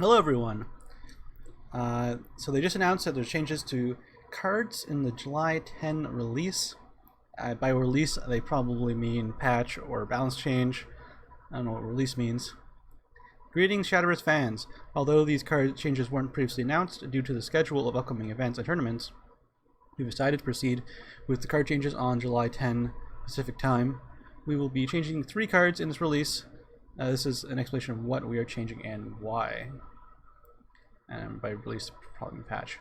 Hello everyone. So they just announced that there's changes to cards in the July 10 release. By release, they probably mean patch or balance change. I don't know what release means. Greetings, Shadowverse fans. Although these card changes weren't previously announced due to the schedule of upcoming events and tournaments, we've decided to proceed with the card changes on July 10 Pacific time. We will be changing 3 cards in this release. This is an explanation of what we are changing and why. And by release, probably patch.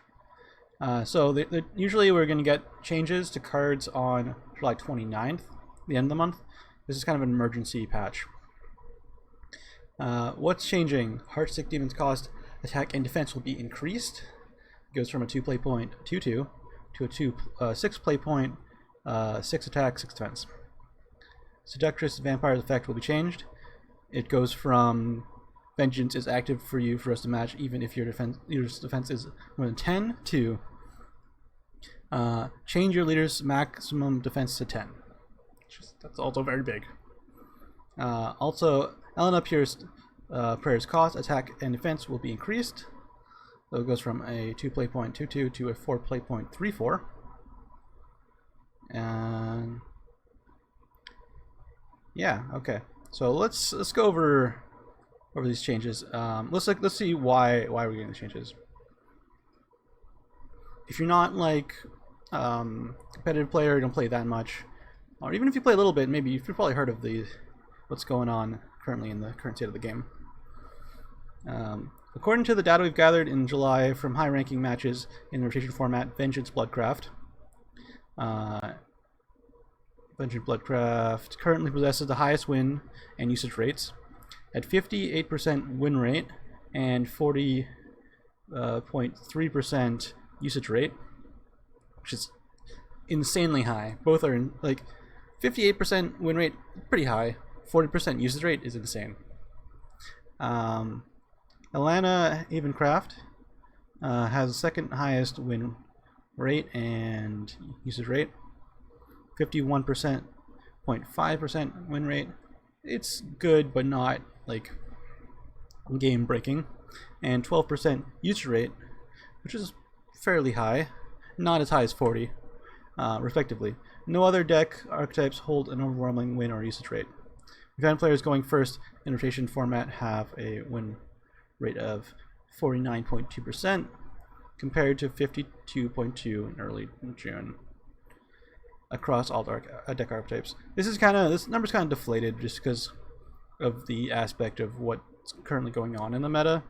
Usually we're going to get changes to cards on July 29th, the end of the month. This is kind of an emergency patch. What's changing? Heartsick Demon's cost, attack, and defense will be increased. It goes from a 2 play point 2/2 to a 6 play point 6 attack, 6 defense. Seductress Vampire's effect will be changed. It goes from Vengeance is active for you for us to match even if your defense is more than 10 to change your leader's maximum defense to 10. That's also very big. Also, Elena Pierce's prayer's cost, attack, and defense will be increased. So it goes from a 2 play point 2/2 to a 4 play point 3/4. And yeah, okay. So let's go over these changes. Let's see why we're getting these changes. If you're not like competitive player, you don't play that much, or even if you play a little bit, maybe you've probably heard of what's going on currently in the current state of the game. According to the data we've gathered in July from high-ranking matches in the rotation format, Vengeance Bloodcraft. Vengeance Bloodcraft currently possesses the highest win and usage rates at 58% win rate and 40.3% usage rate, which is insanely high. Both are in, like, 58% win rate, pretty high. 40% usage rate is insane. Alana Havencraft has the second highest win rate and usage rate. 51.5% win rate. It's good, but not like game breaking. And 12% usage rate, which is fairly high, not as high as 40, respectively. No other deck archetypes hold an overwhelming win or usage rate. Event players going first in rotation format have a win rate of 49.2% compared to 52.2 in early June across all deck archetypes. This number's kind of deflated just because of the aspect of what's currently going on in the meta.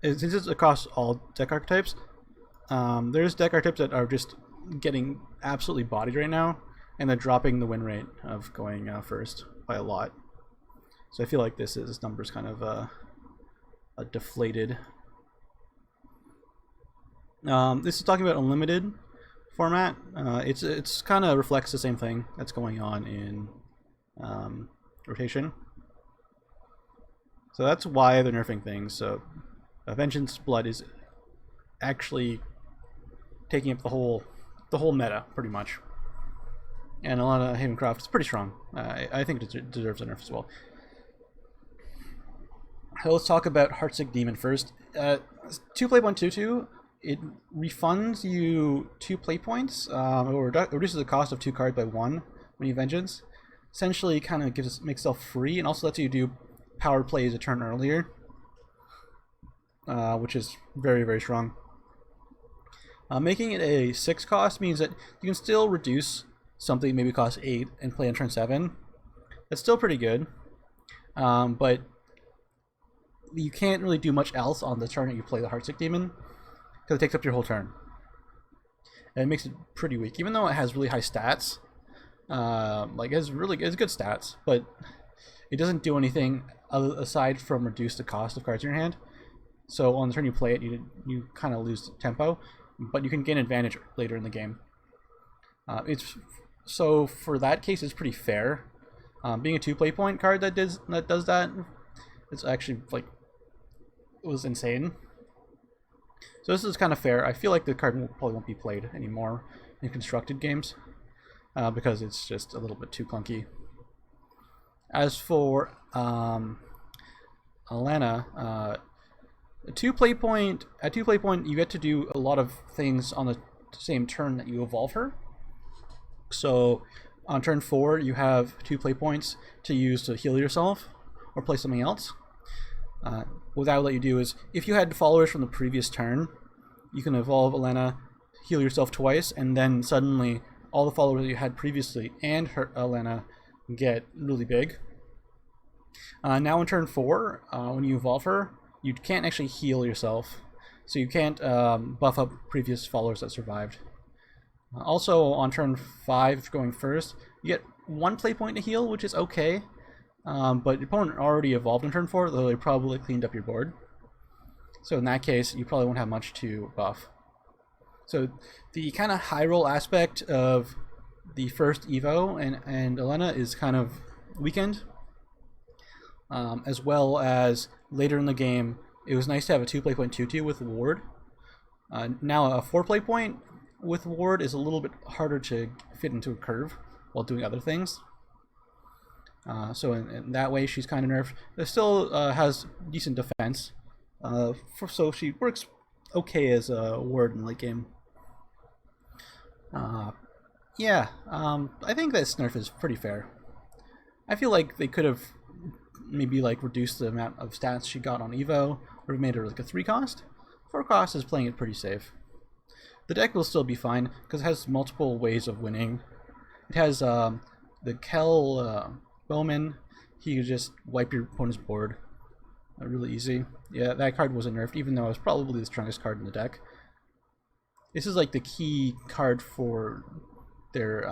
Since it's across all deck archetypes, there's deck archetypes that are just getting absolutely bodied right now, and they're dropping the win rate of going first by a lot. So I feel like this number's kind of a deflated. This is talking about unlimited format. It's kind of reflects the same thing that's going on in rotation. So that's why they're nerfing things. So Vengeance Blood is actually taking up the whole meta pretty much. And Alana Havencraft is pretty strong. I think it deserves a nerf as well. So let's talk about Heartsick Demon first. 2 play 1/2/2. It refunds you 2 play points, or reduces the cost of 2 cards by 1 when you Vengeance. Essentially, kind of makes itself free, and also lets you do power plays a turn earlier, which is very, very strong. Making it a 6 cost means that you can still reduce something maybe cost 8 and play on turn 7. That's still pretty good, but you can't really do much else on the turn that you play the Heartsick Demon because it takes up your whole turn. And it makes it pretty weak, even though it has really high stats. Like it's good stats, but it doesn't do anything aside from reduce the cost of cards in your hand. So on the turn you play it, you kind of lose tempo, but you can gain advantage later in the game. So for that case, it's pretty fair. Being a 2 play point card that does that, it's actually like it was insane. So this is kind of fair. I feel like the card probably won't be played anymore in constructed games because it's just a little bit too clunky. As for Alana, At two play point, you get to do a lot of things on the same turn that you evolve her. So on turn 4, you have 2 play points to use to heal yourself or play something else. What that will let you do is, if you had followers from the previous turn, you can evolve Elena, heal yourself twice, and then suddenly all the followers that you had previously and her Elena get really big. Now in turn 4, when you evolve her, you can't actually heal yourself, so you can't buff up previous followers that survived. Also on turn 5, going first, you get 1 play point to heal, which is okay, but your opponent already evolved on turn 4, though they probably cleaned up your board. So in that case, you probably won't have much to buff. So the kind of high roll aspect of the first Evo and Elena is kind of weakened. As well as later in the game, it was nice to have a 2 play point 2/2 with Ward. Now a 4 play point with Ward is a little bit harder to fit into a curve while doing other things. So in that way, she's kind of nerfed. It still has decent defense, so she works okay as a Ward in late game. Yeah, I think this nerf is pretty fair. I feel like they could have maybe like reduced the amount of stats she got on Evo, or made her like a 3 cost. 4 cost is playing it pretty safe. The deck will still be fine because it has multiple ways of winning. It has the Kel Bowman. He could just wipe your opponent's board really easy. Yeah, that card wasn't nerfed, even though it was probably the strongest card in the deck. This is like the key card for their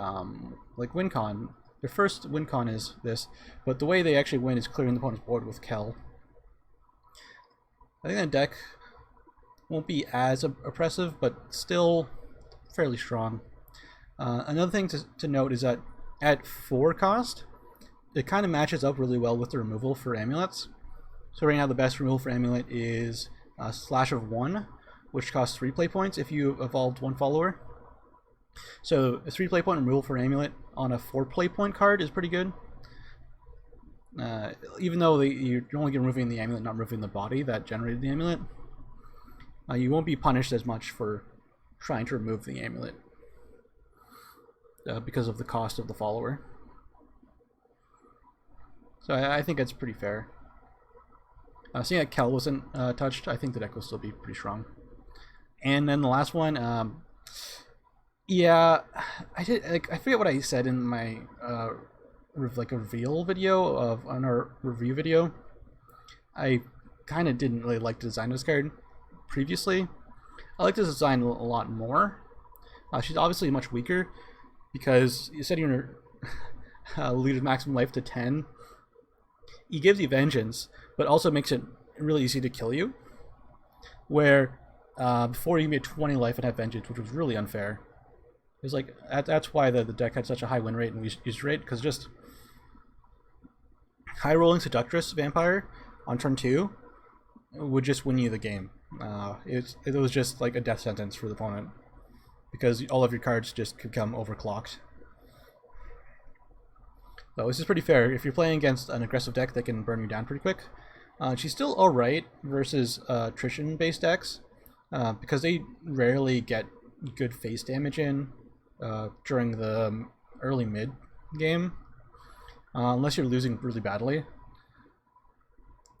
like win con. Their first win con is this, but the way they actually win is clearing the opponent's board with Kel. I think that deck won't be as oppressive, but still fairly strong. Another thing to note is that at 4 cost, it kind of matches up really well with the removal for amulets. So right now the best removal for amulet is Slash of 1, which costs 3 play points if you evolved 1 follower. So a 3 play point removal for amulet on a 4 play point card is pretty good. Even though you're only removing the amulet, not removing the body that generated the amulet, you won't be punished as much for trying to remove the amulet because of the cost of the follower. So I think that's pretty fair. Seeing that Kel wasn't touched, I think the deck will still be pretty strong. And then the last one, yeah, I forget what I said in my like a reveal video on our review video. I kind of didn't really like the design of this card previously. I like this design a lot more. She's obviously much weaker because you setting her leader's maximum life to 10. He gives you vengeance, but also makes it really easy to kill you. Where before you made 20 life and have vengeance, which was really unfair. It was like that's why the deck had such a high win rate and use rate, because just high rolling Seductress Vampire on turn 2 would just win you the game. It was just like a death sentence for the opponent because all of your cards just become overclocked. So this is pretty fair. If you're playing against an aggressive deck that can burn you down pretty quick, she's still alright versus attrition-based decks because they rarely get good face damage in during the early mid game, unless you're losing really badly.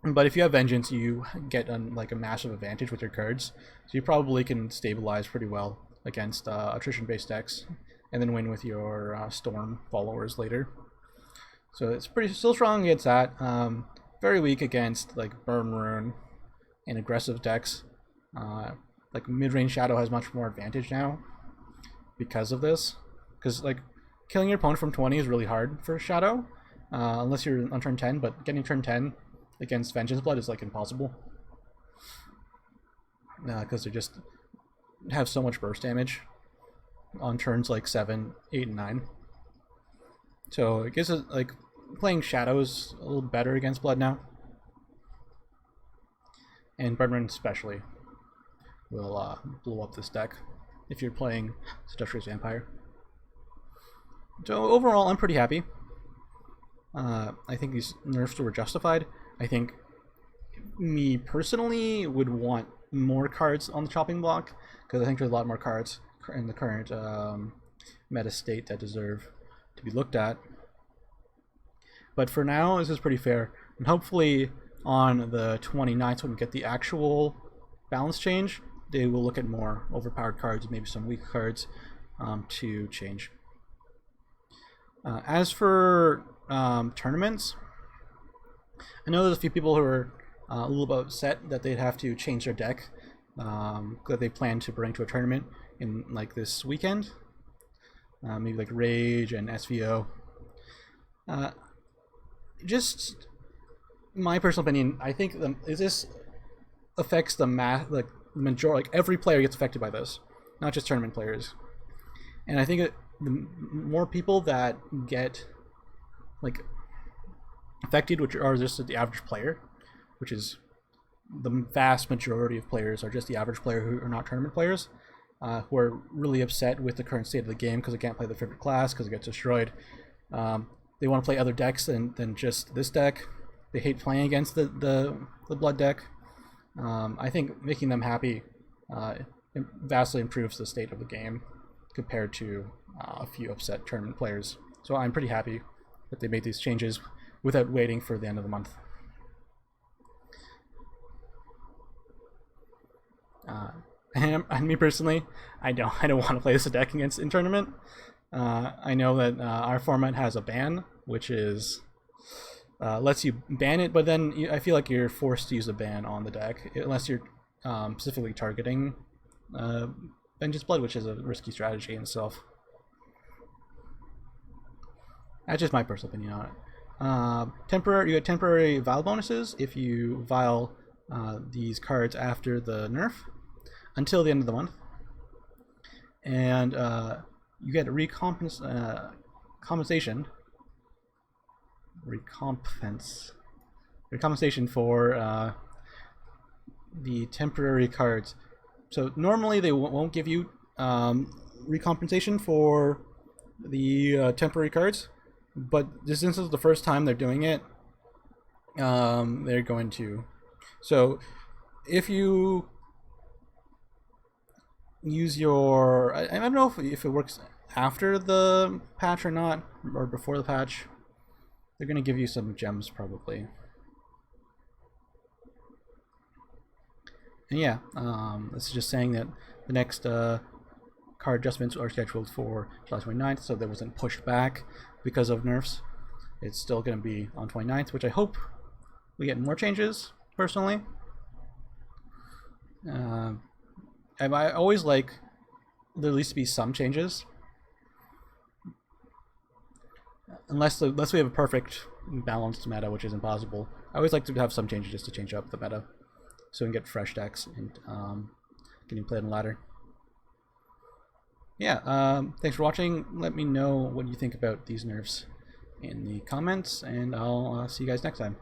But if you have Vengeance, you get like a massive advantage with your cards, so you probably can stabilize pretty well against attrition-based decks, and then win with your Storm followers later. So it's still strong against that. Very weak against like Burn Rune and aggressive decks. Like mid-range Shadow has much more advantage now because of this. Because like killing your opponent from 20 is really hard for Shadow, unless you're on turn 10. But getting turn 10 against Vengeance Blood is like impossible. Because they just have so much burst damage on turns like 7, 8, and 9. So it gives it like playing Shadows a little better against Blood now. And Burn Rune especially will blow up this deck if you're playing Seductress Vampire. So overall, I'm pretty happy. I think these nerfs were justified. I think me personally would want more cards on the chopping block, because I think there's a lot more cards in the current meta state that deserve to be looked at. But for now, this is pretty fair, and hopefully on the 29th, when we get the actual balance change, they will look at more overpowered cards, maybe some weak cards to change. As for tournaments, I know there's a few people who are a little bit upset that they'd have to change their deck that they plan to bring to a tournament in like this weekend. Maybe like Rage and SVO. Just my personal opinion, I think this affects the majority. Like every player gets affected by this, not just tournament players. And I think the more people that get like affected, which are just the average player, which is the vast majority of players are just the average player who are not tournament players, who are really upset with the current state of the game because they can't play their favorite class because it gets destroyed. They want to play other decks than just this deck. They hate playing against the blood deck. I think making them happy vastly improves the state of the game compared to a few upset tournament players. So I'm pretty happy that they made these changes without waiting for the end of the month. And me personally, I don't want to play this deck against in tournament. I know that our format has a ban, which is lets you ban it, but then I feel like you're forced to use a ban on the deck unless you're specifically targeting Vengeance Blood, which is a risky strategy in itself. That's just my personal opinion on it. You get temporary vial bonuses if you vial these cards after the nerf until the end of the month, and you get compensation for the temporary cards. So normally they won't give you recompensation for the temporary cards, but since this is the first time they're doing it, they're going to. So if you use your, I don't know if it works after the patch or not, or before the patch, they're going to give you some gems probably. And yeah, this is just saying that the next card adjustments are scheduled for July 29th, so that wasn't pushed back because of nerfs. It's still going to be on 29th, which I hope we get more changes, personally. I always like there at least to be some changes. Unless we have a perfect balanced meta, which is impossible. I always like to have some changes just to change up the meta, so we can get fresh decks and getting played on ladder. Yeah, thanks for watching. Let me know what you think about these nerfs in the comments, and I'll see you guys next time.